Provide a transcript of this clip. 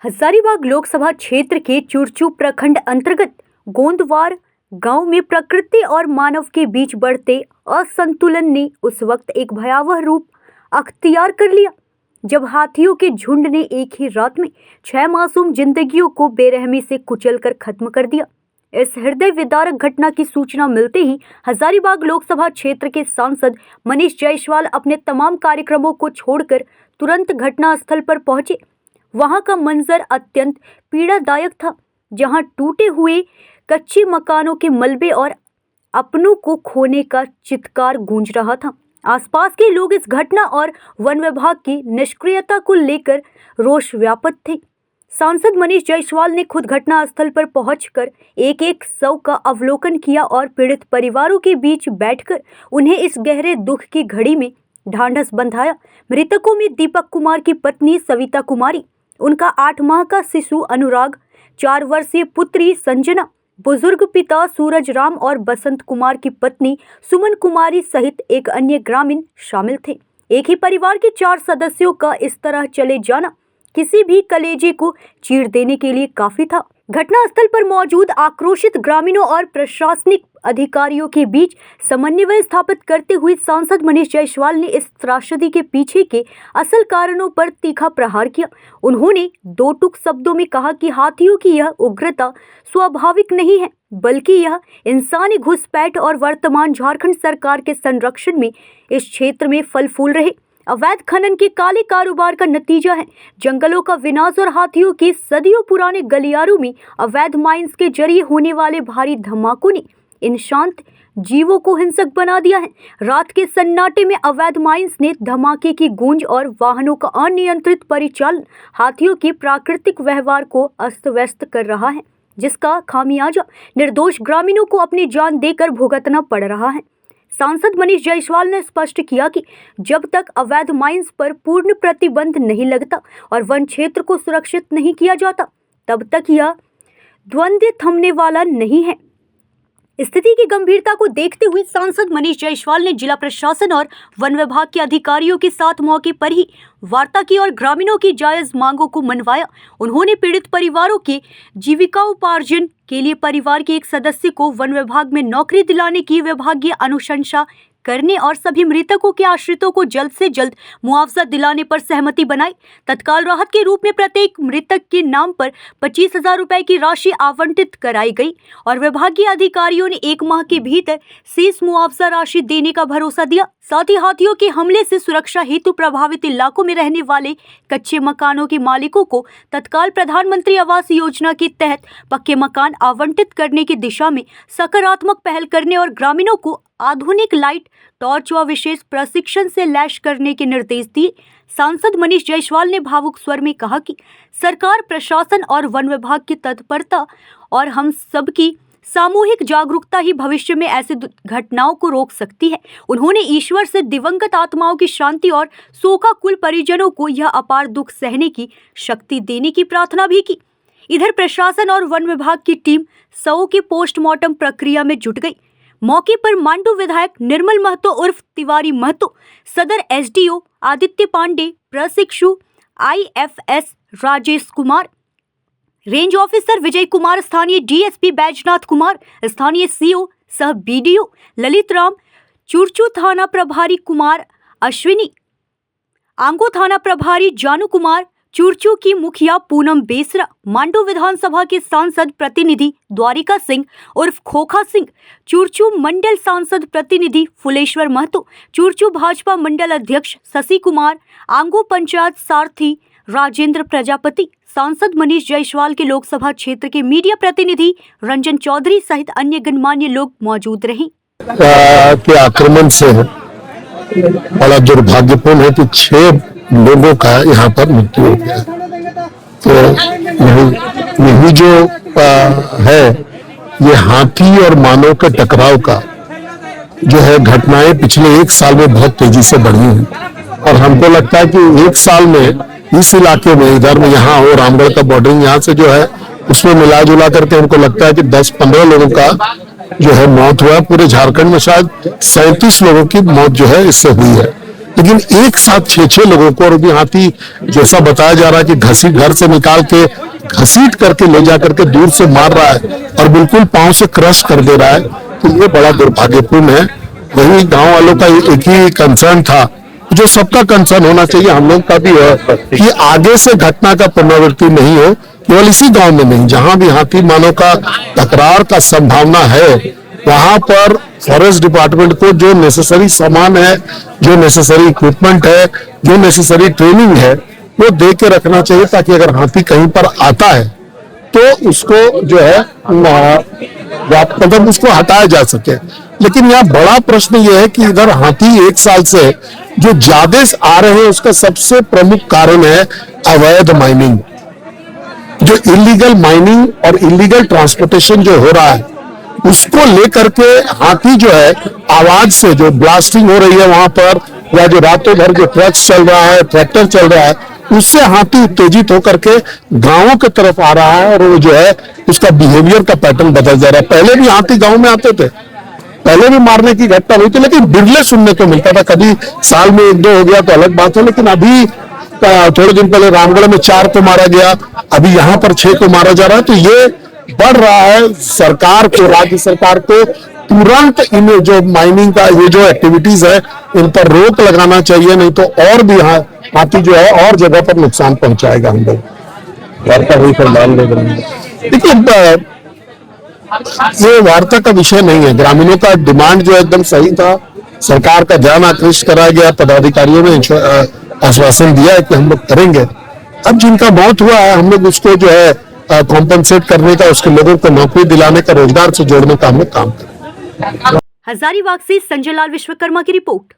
हजारीबाग लोकसभा क्षेत्र के चुरचू प्रखंड अंतर्गत गोंदवार गांव में प्रकृति और मानव के बीच बढ़ते असंतुलन ने उस वक्त एक भयावह रूप अख्तियार कर लिया जब हाथियों के झुंड ने एक ही रात में 6 मासूम जिंदगियों को बेरहमी से कुचलकर खत्म कर दिया। इस हृदय विदारक घटना की सूचना मिलते ही हजारीबाग लोकसभा क्षेत्र के सांसद मनीष जायसवाल अपने तमाम कार्यक्रमों को छोड़कर तुरंत घटनास्थल पर पहुंचे। वहां का मंजर अत्यंत पीड़ादायक था, जहां टूटे हुए कच्चे मकानों के मलबे और अपनों को खोने का चित्कार गूंज रहा था। आसपास के लोग इस घटना और वन विभाग की निष्क्रियता को लेकर रोष व्याप्त थे। सांसद मनीष जायसवाल ने खुद घटनास्थल पर पहुंचकर एक एक शव का अवलोकन किया और पीड़ित परिवारों के बीच बैठकर उन्हें इस गहरे दुख की घड़ी में ढांढस बंधाया। मृतकों में दीपक कुमार की पत्नी सविता कुमारी, उनका 8 माह का शिशु अनुराग, 4 वर्षीय पुत्री संजना, बुजुर्ग पिता सूरज राम और बसंत कुमार की पत्नी सुमन कुमारी सहित एक अन्य ग्रामीण शामिल थे। एक ही परिवार के 4 सदस्यों का इस तरह चले जाना किसी भी कलेजे को चीर देने के लिए काफी था। घटनास्थल पर मौजूद आक्रोशित ग्रामीणों और प्रशासनिक अधिकारियों के बीच समन्वय स्थापित करते हुए सांसद मनीष जायसवाल ने इस त्रासदी के पीछे के असल कारणों पर तीखा प्रहार किया। उन्होंने 2 टूक शब्दों में कहा कि हाथियों की यह उग्रता स्वाभाविक नहीं है, बल्कि यह इंसानी घुसपैठ और वर्तमान झारखंड सरकार के संरक्षण में इस क्षेत्र में फल फूल रहे अवैध खनन के काले कारोबार का नतीजा है। जंगलों का विनाश और हाथियों के सदियों पुराने गलियारों में अवैध माइंस के जरिए होने वाले भारी धमाकों ने इन शांत जीवों को हिंसक बना दिया है। रात के सन्नाटे में अवैध माइंस ने धमाके की गूंज और वाहनों का अनियंत्रित परिचालन हाथियों के प्राकृतिक व्यवहार को अस्त व्यस्त कर रहा है, जिसका खामियाजा निर्दोष ग्रामीणों को अपनी जान देकर भुगतना पड़ रहा है। सांसद मनीष जायसवाल ने स्पष्ट किया कि जब तक अवैध माइंस पर पूर्ण प्रतिबंध नहीं लगता और वन क्षेत्र को सुरक्षित नहीं किया जाता, तब तक यह द्वंद्व थमने वाला नहीं है। स्थिति की गंभीरता को देखते हुए सांसद मनीष जायसवाल ने जिला प्रशासन और वन विभाग के अधिकारियों के साथ मौके पर ही वार्ता की और ग्रामीणों की जायज मांगों को मनवाया। उन्होंने पीड़ित परिवारों के जीविकाउपार्जन के लिए परिवार के एक सदस्य को वन विभाग में नौकरी दिलाने की विभागीय अनुशंसा करने और सभी मृतकों के आश्रितों को जल्द से जल्द मुआवजा दिलाने पर सहमति बनाई। तत्काल राहत के रूप में प्रत्येक मृतक के नाम पर 25,000 रुपए की राशि आवंटित कराई गई और विभागीय अधिकारियों ने 1 माह के भीतर शेष मुआवजा राशि देने का भरोसा दिया। साथ ही हाथियों के हमले से सुरक्षा हेतु प्रभावित इलाकों में रहने वाले कच्चे मकानों के मालिकों को तत्काल प्रधानमंत्री आवास योजना के तहत पक्के मकान आवंटित करने की दिशा में सकारात्मक पहल करने और ग्रामीणों को आधुनिक लाइट, टॉर्च व विशेष प्रशिक्षण से लैस करने के निर्देश दिए। सांसद मनीष जायसवाल ने भावुक स्वर में कहा कि सरकार, प्रशासन और वन विभाग की तत्परता और हम सबकी सामूहिक जागरूकता ही भविष्य में ऐसे घटनाओं को रोक सकती है। उन्होंने ईश्वर से दिवंगत आत्माओं की शांति और शोकाकुल परिजनों को यह अपार दुख सहने की शक्ति देने की प्रार्थना भी की। इधर प्रशासन और वन विभाग की टीम शवों की पोस्टमार्टम प्रक्रिया में जुट गई। मौके पर मांडू विधायक निर्मल महतो उर्फ तिवारी महतो, सदर एसडीओ आदित्य पांडे, प्रशिक्षु IFS Rajesh Kumar, range officer Vijay Kumar, स्थानीय डीएसपी बैजनाथ कुमार, स्थानीय सीओ सह BDO ललित राम, चुरचू थाना प्रभारी कुमार अश्विनी, आंगो थाना प्रभारी जानू कुमार, चुरचू की मुखिया पूनम बेसरा, मांडू विधानसभा के सांसद प्रतिनिधि द्वारिका सिंह उर्फ खोखा सिंह, चुरचू मंडल सांसद प्रतिनिधि फुलेश्वर महतो, चुरचू भाजपा मंडल अध्यक्ष शशि कुमार, आंगो पंचायत सारथी राजेंद्र प्रजापति, सांसद मनीष जायसवाल के लोकसभा क्षेत्र के मीडिया प्रतिनिधि रंजन चौधरी सहित अन्य गणमान्य लोग मौजूद रहे। के आक्रमण से बड़ा दुर्भाग्यपूर्ण है कि 6 लोगों का यहाँ पर मृत्यु हो गया। तो यही जो है, ये हाथी और मानव के टकराव का जो है घटनाएं पिछले 1 साल में बहुत तेजी से बढ़ी हैं और हमको लगता है कि 1 साल में इस इलाके में, इधर में यहाँ हो रामगढ़ का बॉर्डरिंग यहाँ से जो है उसमें मिला जुला करके हमको लगता है कि 10-15 लोगों का जो है मौत हुआ। पूरे झारखंड में शायद 37 लोगों की मौत जो है इससे हुई है। लेकिन एक साथ 6-6 लोगों को, और भी हाथी जैसा बताया जा रहा है कि घर से निकाल के घसीट करके ले जा करके दूर से मार रहा है और बिल्कुल पांव से क्रश कर दे रहा है, तो ये बड़ा दुर्भाग्यपूर्ण है। वही गांव वालों का एक ही कंसर्न था, जो सबका कंसर्न होना चाहिए, हम लोग का भी है, कि आगे से घटना का पुनरावृत्ति नहीं हो। केवल इसी गांव में नहीं, जहां भी हाथी मानव का टकराव का संभावना है, वहां पर फॉरेस्ट डिपार्टमेंट को जो नेसेसरी सामान है, जो नेसेसरी इक्विपमेंट है, जो नेसेसरी ट्रेनिंग है, वो दे के रखना चाहिए, ताकि अगर हाथी कहीं पर आता है तो उसको जो है मतलब उसको हटाया जा सके। लेकिन यहाँ बड़ा प्रश्न ये है कि इधर हाथी 1 साल से जो ज्यादा आ रहे हैं, उसका सबसे प्रमुख कारण है अवैध माइनिंग। जो इलीगल माइनिंग और इलीगल ट्रांसपोर्टेशन जो हो रहा है, उसको लेकर के हाथी जो है आवाज से जो ब्लास्टिंग हो रही है वहां पर, या जो रातों भर जो ट्रक्स चल रहा है, ट्रैक्टर चल रहा है, उससे हाथी उत्तेजित होकर के गांवों की तरफ आ रहा है, और वो जो है उसका बिहेवियर का पैटर्न बदल जा रहा है। पहले भी हाथी गांव में आते थे, पहले भी मारने की घटना हुई थी, लेकिन बिरले सुनने को मिलता था। कभी साल में 1-2 हो गया तो अलग बात है, लेकिन अभी थोड़े दिन पहले रामगढ़ में 4 को मारा गया, अभी यहाँ पर 6 को मारा जा रहा है। तो ये बढ़ रहा है। सरकार को, राज्य सरकार को तुरंत इन जो माइनिंग का ये जो एक्टिविटीज है, इन पर रोक लगाना चाहिए, नहीं तो और भी हाथी जो है और जगह पर नुकसान पहुंचाएगा। हम लोग वार्ता हुई पर मान ले, देखिए ये वार्ता का विषय नहीं है। ग्रामीणों का डिमांड जो एकदम सही था, सरकार का ध्यान आकृष्ट कराया गया, पदाधिकारियों ने आश्वासन दिया है कि हम लोग करेंगे। अब जिनका मौत हुआ है, हम लोग उसको जो है कॉम्पेंसेट करने का, उसके लोगों को नौकरी दिलाने का, रोजगार से जोड़ने का हम लोग काम करें। हजारीबाग से संजय लाल विश्वकर्मा की रिपोर्ट।